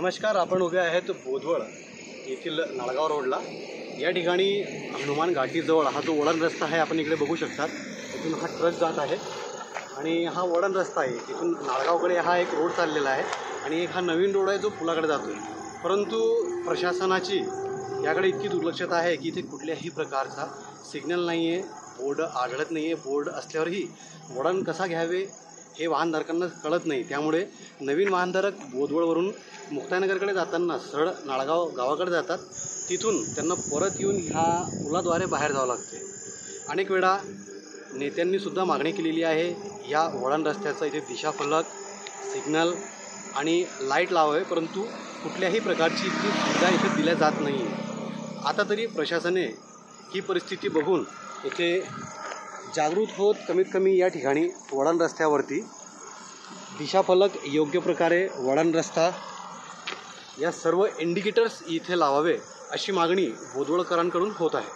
नमस्कार, आपण उभे आहेत बोदवड येथील नाळगाव रोडला। या ठिकाणी हनुमान घाटीजवळ हा जो वळण रस्ता आहे आपण इकडे बघू शकतात। इथून हा ट्रक जात आहे आणि हा वळण रस्ता आहे। इथून नाळगावकडे हा एक रोड चाललेला आहे आणि एक हा नवीन रोड आहे जो पुलाकडे जातोय। परंतु प्रशासनाची याकडे इतकी दुर्लक्षता आहे की इथे कुठल्याही प्रकारचा सिग्नल नाही आहे, बोर्ड आढळत नाही आहे। बोर्ड असल्यावरही वळण कसा घ्यावे हे वाहनधारकांना कळत नाही। त्यामुळे नवीन वाहनधारक बोदवडवरून मुक्ताईनगरकडे जाताना सरळ नाळगाव गावाकडे जातात, तिथून त्यांना परत येऊन ह्या पुलाद्वारे बाहेर जावं लागते। अनेक वेळा नेत्यांनीसुद्धा मागणी केलेली आहे या वळण रस्त्याचा इथे दिशाफलक, सिग्नल आणि लाईट लावावे, परंतु कुठल्याही प्रकारची इतकी सुविधा इथे दिल्या जात नाही आहे। आता तरी प्रशासनाने ही परिस्थिती बघून इथे जागृत होत कमीत कमी या ठिकाणी वळण रस्त्यावरती दिशाफलक, योग्य प्रकारे वळण रस्ता, या सर्व इंडिकेटर्स इथे लावावे अशी मागणी बोदवडकरांकडून होत आहे।